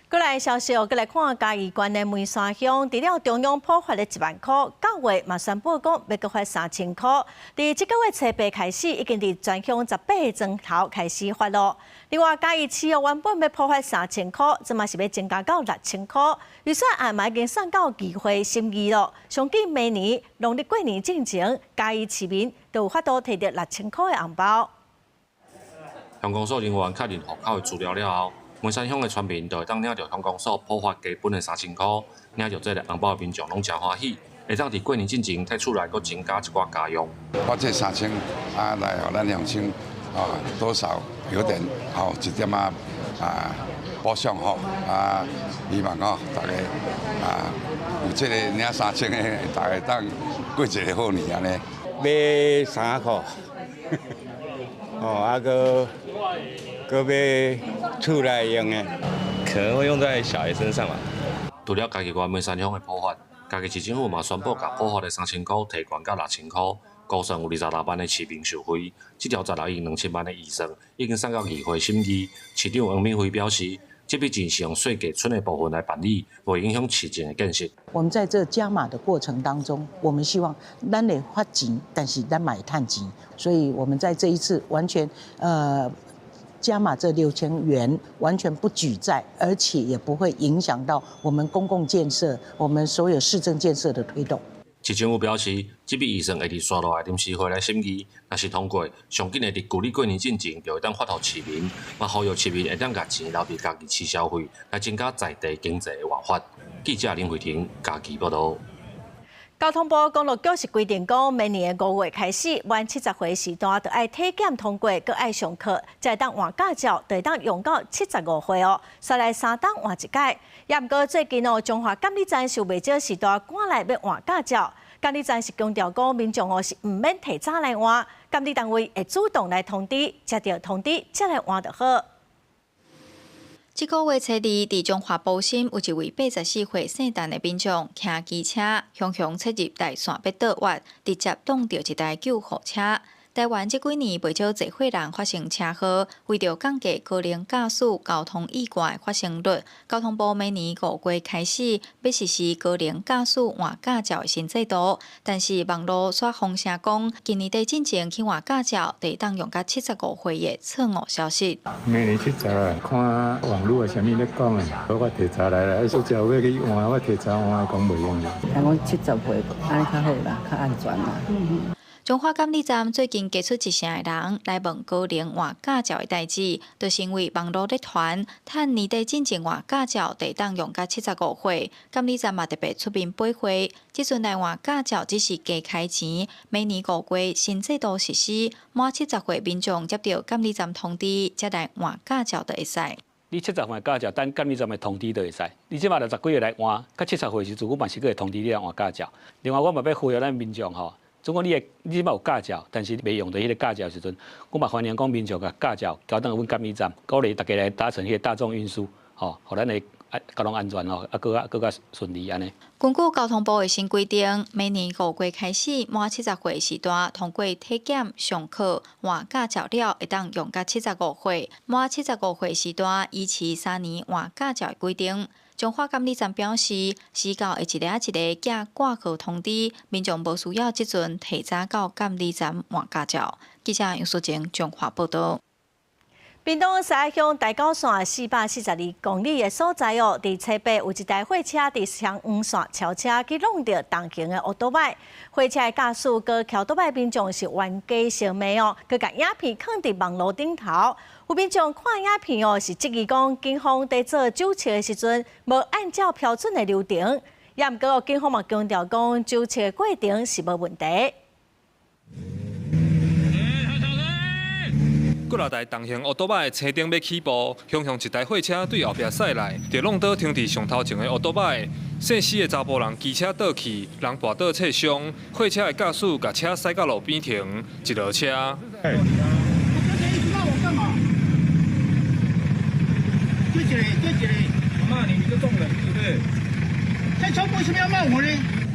過來消息，過來看嘉義縣的梅山鄉，除了中央補發的1萬塊，9月嘛宣布講要閣發3000塊。從這個月初8開始，已經佇全鄉18莊頭開始發咯。另外，嘉義市原本要補發3000塊，這嘛是要增加到6000塊。預算案嘛已經送到議會審議咯。上緊明年農曆過年之前，嘉義市民就有法度摕到6000塊的紅包。鄉公所人員確認戶口的資料了後，梅山鄉的村民就會當領到鄉公所補發基本的3000塊，領到這個紅包的民眾攏真歡喜，會當佇過年之前摕出來，佫增加一寡家用。我這3000來互咱鄉親多少有點一點補償希望大家有這個領3000的，大家當過一個好年安尼。買3塊，個買厝內用的，可能會用在小孩身上吧。除了嘉義縣梅山鄉的補發，嘉義市政府嘛宣布，甲補發的3000塊提懸到6000塊，高算有26萬的市民受惠。這條16億2000萬的預算已經送到議會審議。市長黃敏惠表示，這筆錢是用稅給村的部分來辦理，不影響市政的建設。我們在這加碼的過程當中，我們希望咱來發錢，但是咱買賺錢，所以我們在這一次完全加碼這6000元完全不舉債，而且也不會影響到我們公共建設、我們所有市政建設的推動。市政府表示，這筆預算會佇刷落來臨時會來審議，若是通過，上緊會佇舊曆過年之前就會當發予市民，嘛呼籲市民會當把錢留佇家己市消費，來增加在地經濟的活發。記者林慧婷嘉義報道。交通部公路局是規定講，明年的5月開始，滿70歲時段就要體檢通過，佮愛上課，才會當換駕照，就會當用到75歲哦。再來3檔換一屆。也毋過最近哦，中華監理站是未少時段趕來要換駕照，監理站是強調講，民眾哦是毋免提早來換，監理單位會主動來通知，接到通知才來換就好。這個月初2，佇中華保心有一位84歲姓陳的民眾騎機車，雄雄切入大線北倒彎，直接撞到一台救護車。台灣這幾年袂少濟歲人發生車禍，為着降低高齡駕駛交通意外發生率，交通部明年5月開始要實施高齡駕駛換駕照的新制度。但是網絡刷風聲講，今年底進前去換駕照，得當用到75歲的錯誤消息。明年70啊，看網絡啊，啥物咧講啊，我提早來啦，說叫要去換，我提早換講袂用嘅。聽講70歲，安尼較好啦，較安全啦。中華監理站最近接觸一成的人來問高齡換駕照的代誌，就是因為網絡咧傳，趁年底進前換駕照得當用到75歲，監理站嘛特別出面補回，即陣來換駕照只是加開錢，明年5月新制度實施，滿70歲民眾接到監理站通知，才來換駕照就會使。你70岁驾照，等监理站的通知就会使。你即马60几岁来换，到70岁时阵，我嘛是个会通知你来换驾照。另外，我嘛要呼吁咱民众吼，总讲你即马有驾照，但是未用到迄个驾照时阵，我嘛欢迎讲民众甲驾照交到阮监理站，鼓励大家来搭乘迄个大众运输，吼，互咱的交通安全吼，更加顺利安尼。根据交通部的新规定，每年5月开始，满70岁时段通过体检、上课、换驾照了，会当用到75岁；满75岁时段，依期3年换驾照的规定。中华监理站表示，时到会一个一个寄挂号通知，民众无需要即阵提早到监理站换驾照。记者杨淑静中华报道。屏东西乡大高线442公里的所在哦，伫车北有一台货车伫双黄线超车去弄到同行的奥多拜，货车的驾驶佮桥多拜民众是冤家相骂哦，佮甲影片放伫网络顶头。有民众看影片哦，是质疑讲警方在做酒测的时阵，无按照标准的流程。也毋过，警方嘛强调讲酒测的过程是无问题。几落台同行奥多拜的车顶要起步，雄雄一台货车对后壁驶来，就弄倒停伫上头前的奥多拜。姓施的查甫人骑车倒去，人跋倒侧伤。货车的驾驶把车驶到路边停，一落车。骂你就中了，对不对？在超过为什么要骂我呢？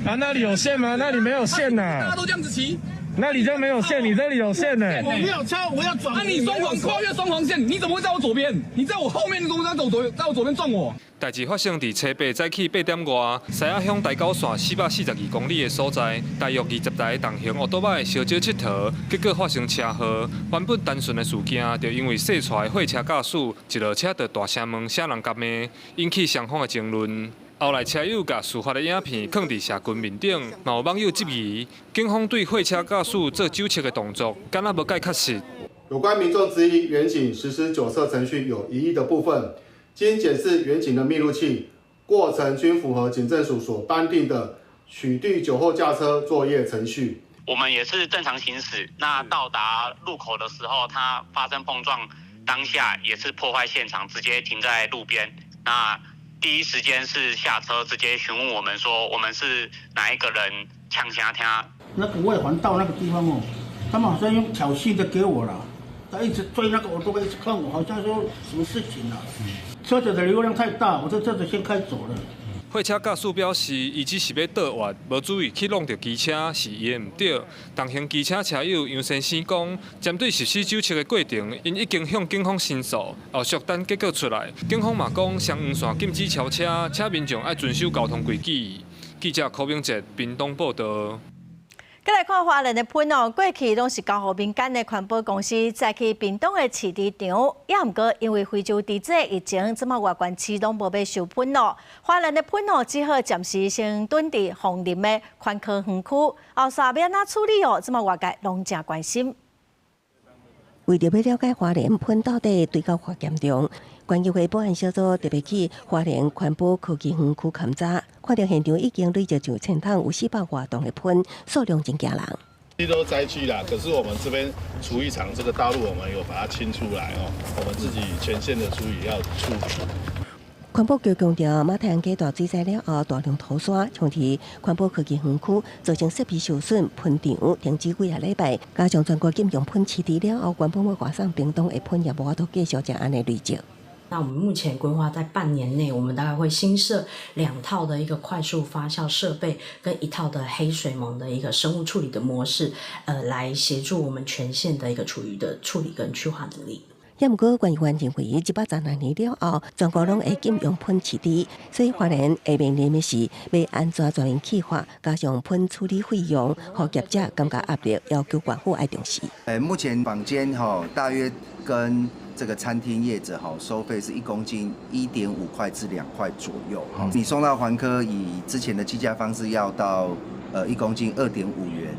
啊，那里有线吗？那里没有线呐、大家都这样子骑。那你这没有线，你这里有线呢。我没有超，我要转。那你跨越双黄线，你怎么会在我左边？你在我后面，你怎么在我左边撞我？代志发生伫车北早起8点外，西雅乡大高线442公里的所在，大约20台同行奥多拜烧酒佚佗，结果发生车祸。原本单纯的事件，就因为驶出来货车驾驶一落车就大声问啥人甲骂，引起双方的争论。后来车友把事发的影片放伫社群面顶，嘛有网友质疑警方对货车驾驶做酒测的动作，敢若无解确实。有关民众质疑远景实施酒测程序有疑义的部分，经检视远景的密录器过程均符合警政署所颁定的取缔酒后驾车作业程序。我们也是正常行驶，那到达路口的时候，它发生碰撞，当下也是破坏现场，直接停在路边。那第一时间是下车，直接询问我们说我们是哪一个人呛瞎他。那个外环道那个地方哦，他们好像用挑衅的给我了，他一直追那个，我都一直看我，好像说什么事情了。车子的流量太大，我这车子先开走了。货车驾驶表示，伊只是要倒弯，无注意去弄到机车，是伊的唔对。同行机车车友杨先生讲，针对实施酒测的过程，因已经向警方申诉。后续等结果出来，警方嘛讲双黄线禁止超车，请民众爱遵守交通规矩。记者柯明哲，屏东报道。再来看华人的喷哦，过去拢是交互民间的环保公司再去屏东的市场，也毋过因为非洲地质疫情，即马外观市拢无要收喷咯。华人的喷哦，只好暂时先蹲伫枫林的宽科园区，后续要安怎处理哦？即马外界拢真关心。为着要了解花莲喷到底对到偌严重，管委会保安小组特别去花莲环保科技园区勘查，看到现场已经累积9000桶有400多吨的喷，数量真惊人。这都灾区啦，可是我们这边厨余场这个道路，我们有把它清出来哦，我们自己全县的厨余要处理。环保局强调，马太阳街大水灾了后，大量土沙冲伫环保科技园区，造成设备受损，喷场停止几个礼拜，加上全国禁用喷气体了后，原本要外送屏东的喷也无法度继续这安尼累积。那我们目前规划在半年内，我们大概会新设2套的一个快速发酵设备，跟1套的黑水虻的一个生物处理的模式，来协助我们全县的一个厨余的处理跟去化能力。也毋过，管委员认为132年了后，全国拢会禁用喷气体，所以花莲下面临的是要安怎全面去化，加上喷处理费用，互业者感觉压力，要求政府爱重视。目前坊间大约跟这个餐厅业者收费是1公斤1.5块至2块左右。你送到环科，以之前的计价方式要到1公斤2.5元。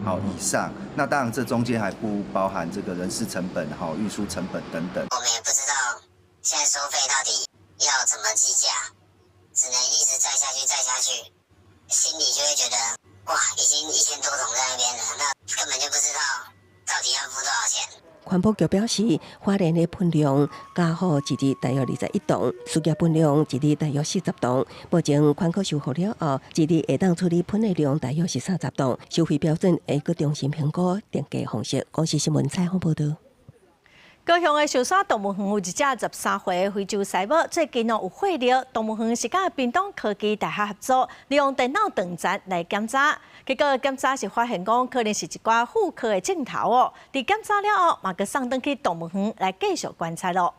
以上，那当然这中间还不包含这个人事成本、运输成本等等。我们也不知道现在收费到底要怎么计价，只能一直载下去，心里就会觉得哇，已经1000多桶在那边了，那根本就不知道到底要付多少钱。环保局表示，花莲的喷量加好一日大约21吨，输液喷量一日大约40吨。目前环科修复了后，一日会当处理喷的量大约是30吨，收费标准会搁重新评估定价方式。公视新闻采访报道。高雄的寿山动物园有一只13岁的非洲狮猫，最近有获了动物园是甲屏东科技大学合作，利用电脑断层来检查。结果检查是发现讲，可能是一寡妇科的镜头哦。伫检查了后，嘛佮送转去动物园来继续观察咯。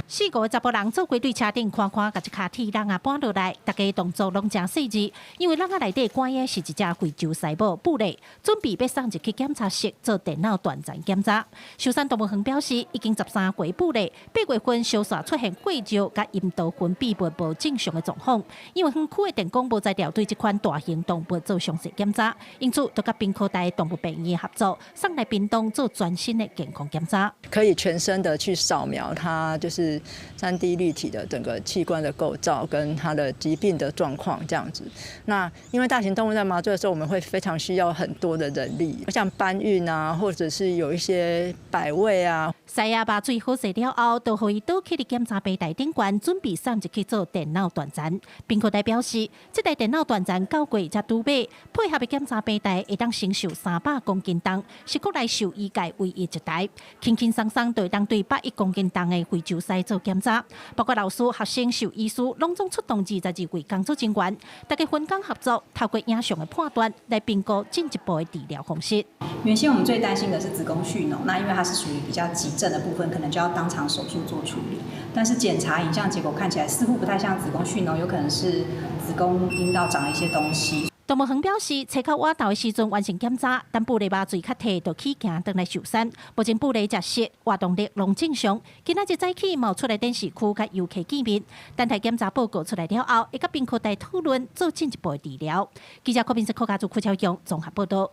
4个查甫人做规对车顶看看，甲一卡铁笼啊搬落来，大家动作拢真细致。因为笼仔内底关的是一只非洲狮猫布雷，准备要送入去检查室做电脑断层检查。寿山动物园表示，已经13个布雷，8月份小煞出现血尿甲阴道分泌物无正常的状况。因为园区的电工无在调对这款大型动物做详细检查，因此就甲滨科大动物病院合作，送来屏东做全新的健康检查，可以全身的去扫描它，就是3D 立体的整个器官的构造跟它的疾病的状况这样子。那因为大型动物在麻醉的时候，我们会非常需要很多的人力，像搬运啊，或者是有一些摆位啊。狮仔把最好势了后，就可以倒去检查平台顶悬，准备送入去做电脑断层。并科大表示，这台电脑断层到过才拄买，配合的检查平台会当承受300公斤重，是国内兽医界唯一一台，轻轻松松就会当对101公斤重的非洲狮做检查。包括老师、学生、兽医师，拢总出动22位工作人员，大家分工合作，透过影像的判断来评估进一步的治疗方式。原先我们最担心的是子宫蓄脓，那因为它是属于比较急症的部分，可能就要当场手术做处理。但是检查影像结果看起来似乎不太像子宫蓄脓，有可能是子宫阴道长了一些东西。动物园表示，找到挖头的时阵完成检查，但布雷麻醉较摕，就起行回来寿山。目前布雷食食、活动力拢正常。今仔日早起冒出来电视区甲游客见面，等待检查报告出来了后，会甲并科大讨论做进一步的治疗。记者柯宾斯柯家族柯超雄综合报道。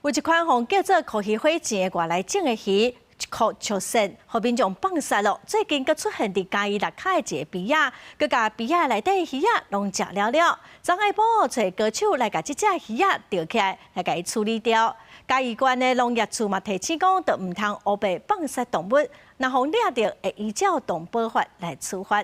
有一款红叫做酷鱼火箭的外来种的鱼。酷雀鳝，互民众放杀咯。最近佮出现伫嘉义六卡的一个鳖仔，佮甲鳖仔内底的鱼仔拢食了了。昨下晡找歌手来甲这只鱼仔钓起来，来甲伊处理掉。嘉义县的农业处嘛提醒讲，就唔通乌白放杀动物，若互抓到，会依照动保法来处罚。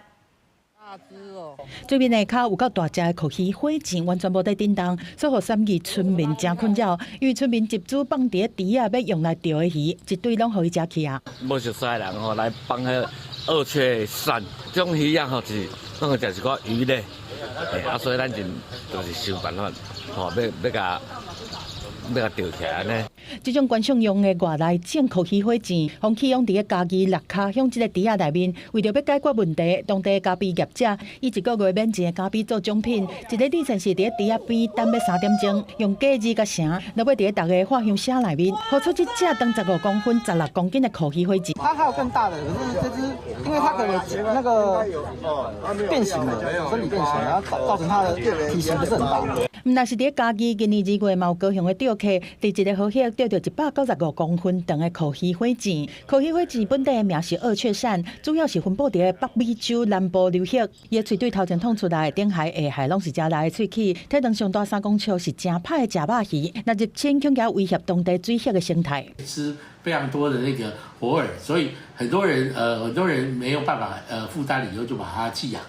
最近下骹有够大只的酷鱼火箭，完全无在震动，所以3亿村民真困扰。因为村民集资放伫池仔要用来钓的鱼，一堆拢互伊食去啊。无熟悉的人吼来放迄2雀鳝，这种鱼啊吼是拢会食一寡鱼类，所以咱就是想办法吼要甲钓起来呢。这种观赏用的外来种酷鱼火箭，方启用伫个嘉义六卡向这个池仔内面，为着要解决问题，当地咖啡业者以1个月免钱的咖啡做奖品，一个里程是伫个池仔边等要3点钟，用假字甲绳，落尾伫个大家画像车内面，抛出这只长15公分、16公斤的酷鱼火箭。它还有更大的，可是这只因为它可能那个变形了，身体变形，然后造成它的体型不是很大。但是伫个嘉义今年2月，嘛有高雄的钓客伫一个河蟹钓到195公分长的酷鱼火箭。酷鱼火箭本地的名是2雀鳝，主要是分布伫个北美洲南部流域。伊的喙对头前捅出来，顶海下海拢是食来的喙齿，体重上大3公尺，是真歹的食肉鱼。那入侵恐惊威胁当地水域的生态。吃非常多的那个活饵，所以很多人没有办法负担了以后就把它弃养。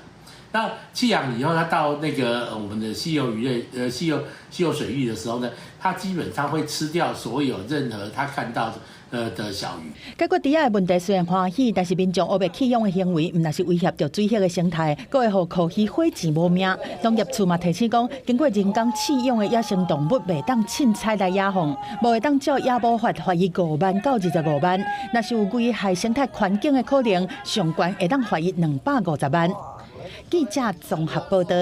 那弃养以后，它到那个我们的稀有鱼类稀有水域的时候呢，它基本上会吃掉所有任何它看到的小鱼。解决池仔的问题虽然欢喜，但是民众乌白弃养的行为，唔但是威胁到水域的生态，佫会互酷鱼火箭无命。农业处嘛提醒讲，经过人工弃养的野生动物，袂当凊彩来野放，无会当照野保法罚伊5万到25万。若是有危害生态环境的可能，上悬会当罚伊250万。记者综合报道。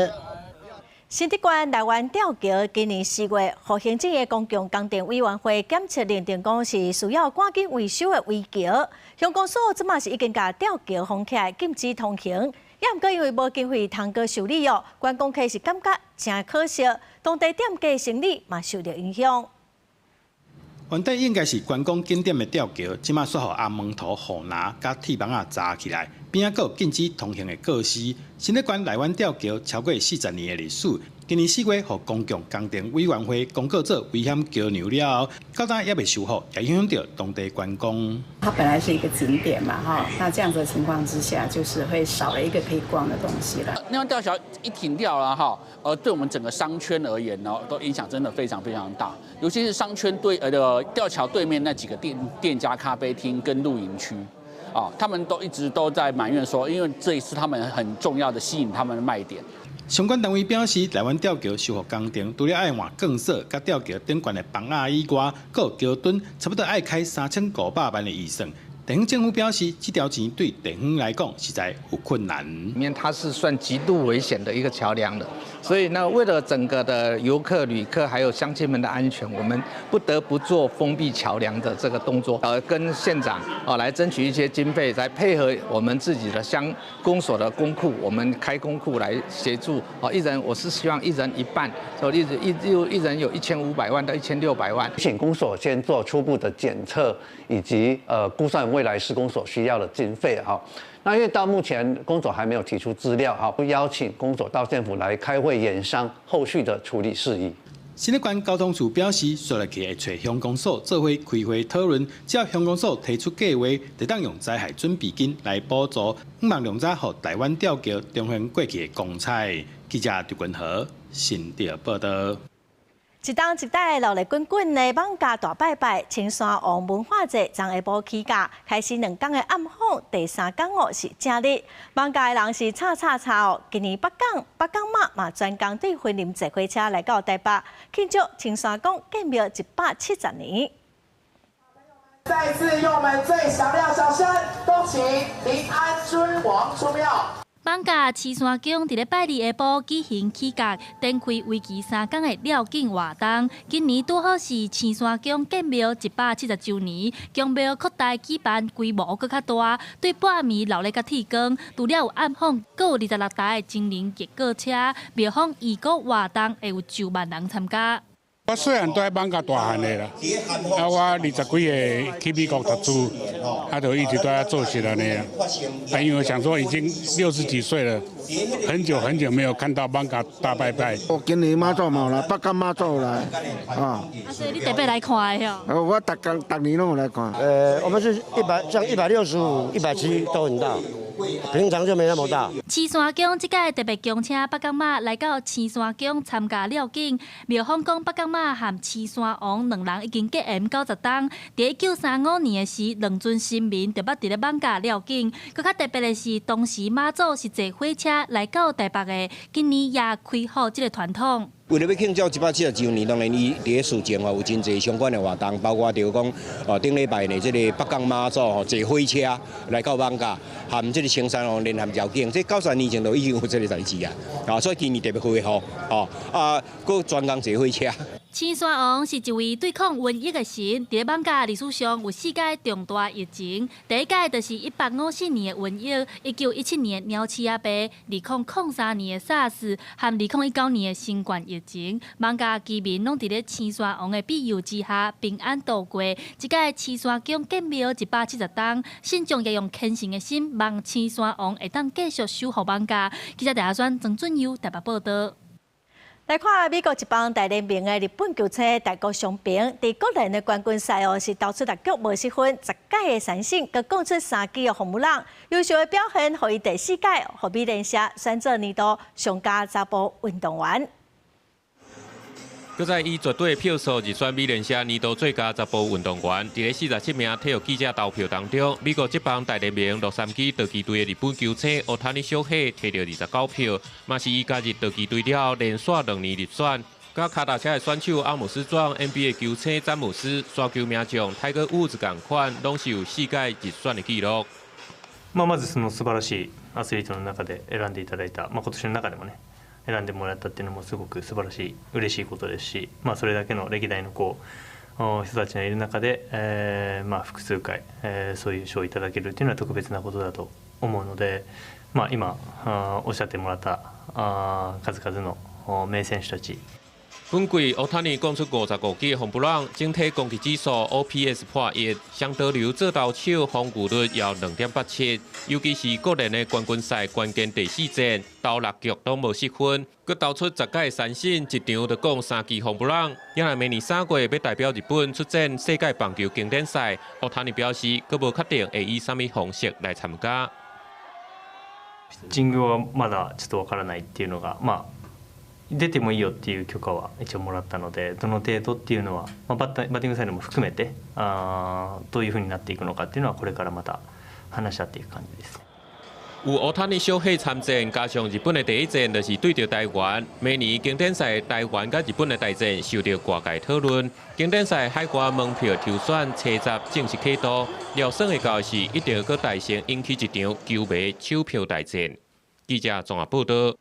新竹县台湾吊桥今年4月，互行政院公共工程委员会检测认定讲是需要赶紧维修的危桥。乡公所即马是已经甲吊桥封起来，禁止通行。也毋过因为无经费通过修理哦，观光客是感觉真可惜，当地店家生意嘛受到影响。原底应该是观光景点的吊桥，即马煞互阿蒙头护拿甲铁网啊扎起来，边仔阁有禁止通行的告示。新竹县台湾吊桥超过40年的历史，今年4月，互公共工程委员会公告做危险桥梁了后，到今也未修复，也影响到当地观光。它本来是一个景点嘛，哈，那这样子的情况之下，就是会少了一个可以逛的东西了。那吊桥一停掉了哈，对我们整个商圈而言呢，都影响真的非常非常大，尤其是商圈吊桥对面那几个店家、咖啡厅跟露营区。他们一直都在埋怨说，因为这也是他们很重要的吸引他们的卖点。相关单位表示，台湾吊桥修复工程除了爱换更色，甲吊桥顶悬的房仔以外，还有桥墩，差不多爱开3500万的预算。地方政府表示，这条钱对地方来讲实在有困难。里面它是算极度危险的一个桥梁的，所以呢，为了整个的游客、旅客还有乡亲们的安全，我们不得不做封闭桥梁的这个动作。跟县长来争取一些经费，来配合我们自己的乡公所的公库，我们开公库来协助。一人我是希望一人一半，所以一人有1500万到1600万。请公所先做初步的检测，以及估算未来施工所需要的经费哈。那因为到目前公所还没有提出资料哈，不邀请公所到县府来开会研商后续的处理事宜。新一关交通处表示，接下去会找乡公所做伙开会讨论，只要乡公所提出计划，就当用灾害准备金来补助，希望量早予台湾吊桥重现过去的光彩。记者刘君和新潮报道。一冬一代热力滚滚的艋舺大拜拜，青山王文化节昨下晡起价，开始2天的暗访，第3天是正日。艋舺的人是吵哦，今年北港妈嘛专工对婚礼坐火车来到台北，庆祝青山宫建庙170年。再次用我们最响亮掌声，恭请临安尊王出庙。艋舺青山宫伫咧拜二下晡举行起价，展开为期3天的廖境活动。今年拄好是青山宫建庙170周年，宫庙扩大举办规模搁较大，对半暝闹热甲铁光，除了有暗访，阁有26台的精灵结果车，庙方预估活动会有10万人参加。我细汉都在艋舺大汉的啦，我20几个去美国读书，就一直都在做事安尼啊。因为我想说已经60几岁了，很久没有看到艋舺大拜拜。今年妈祖冇啦，北港妈祖来啊。所以你特别来看的哟。我逐年拢有来看。我们是像165、170都很大。平常就没那么大。青山宫这届特别公车北港妈来到青山宫参加廖境，庙方讲北港妈和青山王2人已经结缘90冬。在1935年的时，2尊神明就捌伫咧艋舺廖境。更较特别的是，当时妈祖是坐火车来到台北的，今年也开放这个传统。为了要庆祝170周年，当然伊伫咧事前有真侪相关的活动，包括着讲顶礼拜呢，这个北港妈祖坐火车来到艋舺，含这个青山王联合绕境，这93年前就已经有这个代志啊，所以今年特别恢复佫专工坐火车。青山王是一位对抗瘟疫的神，伫咧艋舺历史上有4届重大疫情。第一届就是1854年的瘟疫，1917年鸟鼠仔病，2003年的 SARS 和2019年的新冠疫情。艋舺居民拢伫咧青山王的庇佑之下平安度过。这届青山宫建庙170冬，信众也用虔诚的心，望青山王会当继续守护艋舺。记者陈选曾俊佑台北报道。来看美国一帮大联名的日本球车大国伤兵，伫个人的冠军赛是投出6局无失分，10届的三胜，佮讲出3支的红木朗，优秀的表现，互伊第4届互美联社选做年度上佳查甫运动员。佮在以绝对票数入选美联社年度最佳查甫运动员，伫咧47名体育记者投票当中，美国这帮大联名洛杉矶道奇队的日本球车奥塔尼小喜摕到29票，嘛是伊加入道奇队了后连续2年入选。甲脚踏车的选手阿姆斯壮、NBA 球车詹姆斯、刷球名将泰戈伍兹同款，拢是有4届入選的記錄。まずその素晴らしいアスリートの中で選んでいただいた、今年の中でもね。選んでもらったっていうのもすごく素晴らしい嬉しいことですし、それだけの歴代の人たちがいる中で、複数回、そういう賞をいただけるっていうのは特別なことだと思うので、今おっしゃってもらった数々の名選手たち。本季乌塔尼讲出55支红布朗，整体攻击指数 OPS 破1，相对流做到手防御率要2.87，尤其是个人的冠军赛关键第4战，投6局都无失分，佮投出10届三振，一场就讲3支红布朗。也来明年3月要代表日本出战世界棒球经典赛，乌塔尼表示，佮无确定会以什么方式来参加。神宮はまだちょっとわからないっていうのが出てもいいよっていう許可は一応もらったので、どの程度っていうのは、バッティングサイドも含めてどういうふうになっていくのかっていうのはこれからまた話し合っていく感じです。有乌塔尼小黑参战，加上日本的第一战就是对着台湾。明年经典赛台湾甲日本的大战受到外界讨论。经典赛海外门票抽选车站正式启动，了算的到是一定要大胜引起一场球迷抢票大战。记者综合报道。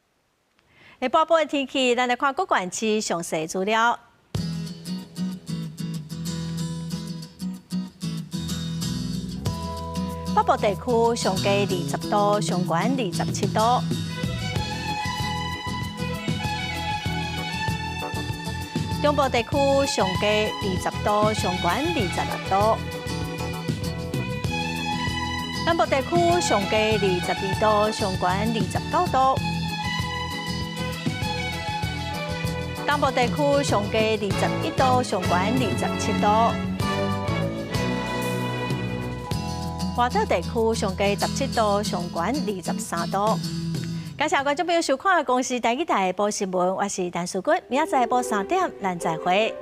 下半部的天气，咱来看各县市详细资料。北部地区上低20度，上悬27度；中部地区上低20度，上悬26度；南部地区上低22度，上悬29度；东部地区上低21度，上悬27度。华州地区上低17度，上悬23度。感谢观众朋友收看《公视第一台播新闻》，我是陈淑君，明仔载播3点，咱再会。